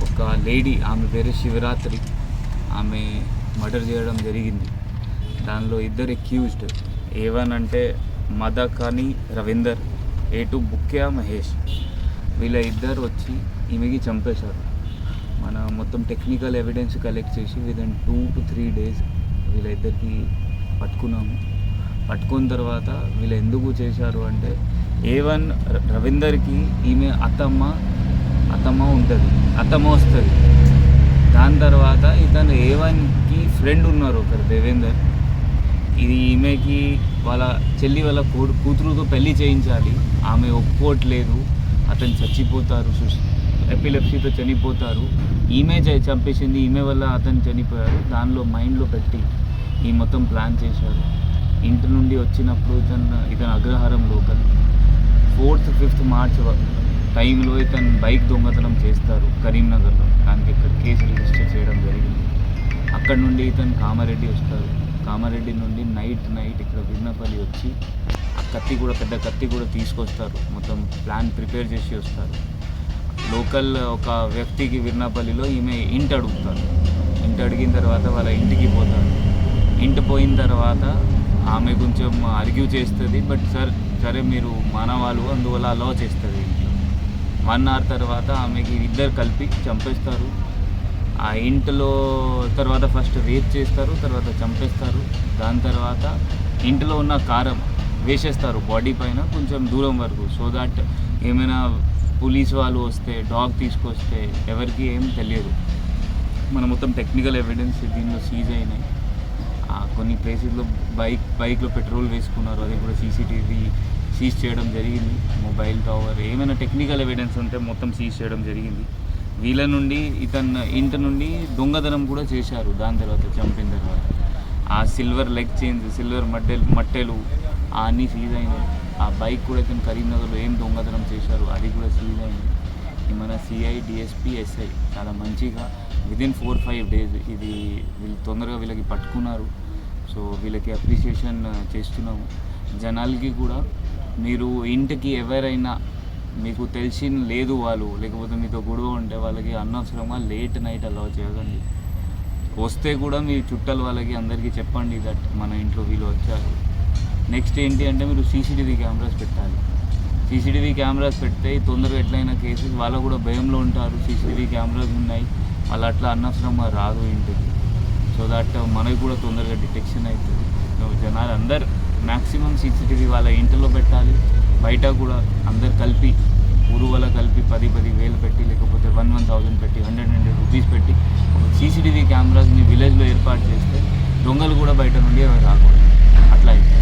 ఒక లేడీ, ఆమె పేరు శివరాత్రి, ఆమె మర్డర్ చేయడం జరిగింది. దానిలో ఇద్దరు అక్యూజ్డ్, A1 అంటే మదకని రవీందర్, A2 బుక్యా మహేష్. వీళ్ళ ఇద్దరు వచ్చి ఈమెకి చంపేశారు. మన మొత్తం టెక్నికల్ ఎవిడెన్స్ కలెక్ట్ చేసి విదిన్ 2 to 3 days వీళ్ళ ఇద్దరికి పట్టుకున్నాము. పట్టుకున్న తర్వాత వీళ్ళు ఎందుకు చేశారు అంటే, A1 రవీందర్కి ఈమె అత్తమ్మ ఉంటుంది, అత్తమ్మ వస్తుంది. దాని తర్వాత ఇతను A1కి ఫ్రెండ్ ఉన్నారు ఒకరు, దేవేందర్. ఇది ఈమెకి వాళ్ళ చెల్లి వాళ్ళ కూతురుతో పెళ్లి చేయించాలి. ఆమె ఒప్పుకోవట్లేదు, అతను చచ్చిపోతారు, ఎపిలెప్సీతో చనిపోతారు. ఈమె చంపేసింది, ఈమె వల్ల అతను చనిపోయారు. దానిలో మైండ్లో పెట్టి ఈ మొత్తం ప్లాన్ చేశారు. ఇంటి నుండి వచ్చినప్పుడు ఇతను అగ్రహారం లోకల్ 4th, 5th March టైంలో ఇతను బైక్ దొంగతనం చేస్తారు కరీంనగర్లో. దానికి ఇక్కడ కేసు రిజిస్టర్ చేయడం జరిగింది. అక్కడ నుండి ఇతను కామారెడ్డి వస్తారు. కామారెడ్డి నుండి నైట్ ఇక్కడ విన్నపల్లి వచ్చి ఆ కత్తి కూడా, పెద్ద కత్తి కూడా తీసుకొస్తారు. మొత్తం ప్లాన్ ప్రిపేర్ చేసి వస్తారు. లోకల్ ఒక వ్యక్తికి విన్నపల్లిలో ఈమె ఇంటి అడుగుతారు. ఇంటి అడిగిన తర్వాత వాళ్ళ ఇంటికి పోతారు. ఇంటి పోయిన తర్వాత ఆమె కొంచెం ఆర్గ్యూ చేస్తుంది. బట్ సరే మీరు మానవాళ్ళు, అందువల్ల అలౌ చేస్తుంది ఇంట్లో. 1 hour తర్వాత ఆమెకి ఇద్దరు కలిపి చంపేస్తారు. ఆ ఇంట్లో తర్వాత ఫస్ట్ రేప్ చేస్తారు, తర్వాత చంపేస్తారు. దాని తర్వాత ఇంట్లో ఉన్న కారం వేసేస్తారు బాడీ పైన కొంచెం దూరం వరకు, సో దాట్ ఏమైనా పోలీస్ వాళ్ళు వస్తే, డాగ్ తీసుకొస్తే ఎవరికి ఏం తెలియదు. మన మొత్తం టెక్నికల్ ఎవిడెన్స్ దీనిలో సీజ్ అయినాయి. కొన్ని ప్లేసెస్లో బైక్లో పెట్రోల్ వేసుకున్నారు, అది కూడా CCTV సీజ్ చేయడం జరిగింది. మొబైల్ టవర్, ఏమైనా టెక్నికల్ ఎవిడెన్స్ ఉంటే మొత్తం సీజ్ చేయడం జరిగింది. వీళ్ళ నుండి ఇతను ఇంటి నుండి దొంగతనం కూడా చేశారు. దాని తర్వాత చంపిన తర్వాత ఆ సిల్వర్ లెగ్ చైన్స్, సిల్వర్ మట్టెలు అన్నీ సీజ్ అయినాయి. ఆ బైక్ కూడా ఇతను కరీంనగర్లో ఏం దొంగతనం చేశారు అది కూడా సీజ్ అయింది. మన CI, DSP, SI చాలా మంచిగా విదిన్ 4-5 days ఇది వీళ్ళు తొందరగా వీళ్ళకి పట్టుకున్నారు. సో వీళ్ళకి అప్రిషియేషన్ చేస్తున్నాము. జనాలకి కూడా, మీరు ఇంటికి ఎవరైనా మీకు తెలిసిన లేదు వాళ్ళు, లేకపోతే మీతో గొడవ ఉంటే వాళ్ళకి అనవసరంగా లేట్ నైట్ అలౌ చేయకండి. వస్తే కూడా మీ చుట్టాల వాళ్ళకి అందరికీ చెప్పండి దట్ మన ఇంట్లో వీళ్ళు వచ్చారు. నెక్స్ట్ ఏంటి అంటే, మీరు CCTV కెమెరాస్ పెట్టాలి. CCTV కెమెరాస్ పెడితే తొందరగా ఎట్లయినా కేసెస్, వాళ్ళు కూడా భయంలో ఉంటారు. CCTV కెమెరాస్ ఉన్నాయి, వాళ్ళు అట్లా అనవసరంగా రాదు ఇంటికి. సో దట్ మనకి కూడా తొందరగా డిటెక్షన్ అవుతుంది. సో జనాలు అందరు మ్యాక్సిమం CCTV వాళ్ళ ఇంట్లో పెట్టాలి. బయట కూడా అందరు కలిపి, ఊరు వాళ్ళ కలిపి 10,000 పెట్టి, లేకపోతే 1,000 పెట్టి, 100 rupees పెట్టి ఒక CCTV కెమెరాస్ని విలేజ్లో ఏర్పాటు చేస్తే దొంగలు కూడా బయట నుండి రాకూడదు. అట్లా అయితే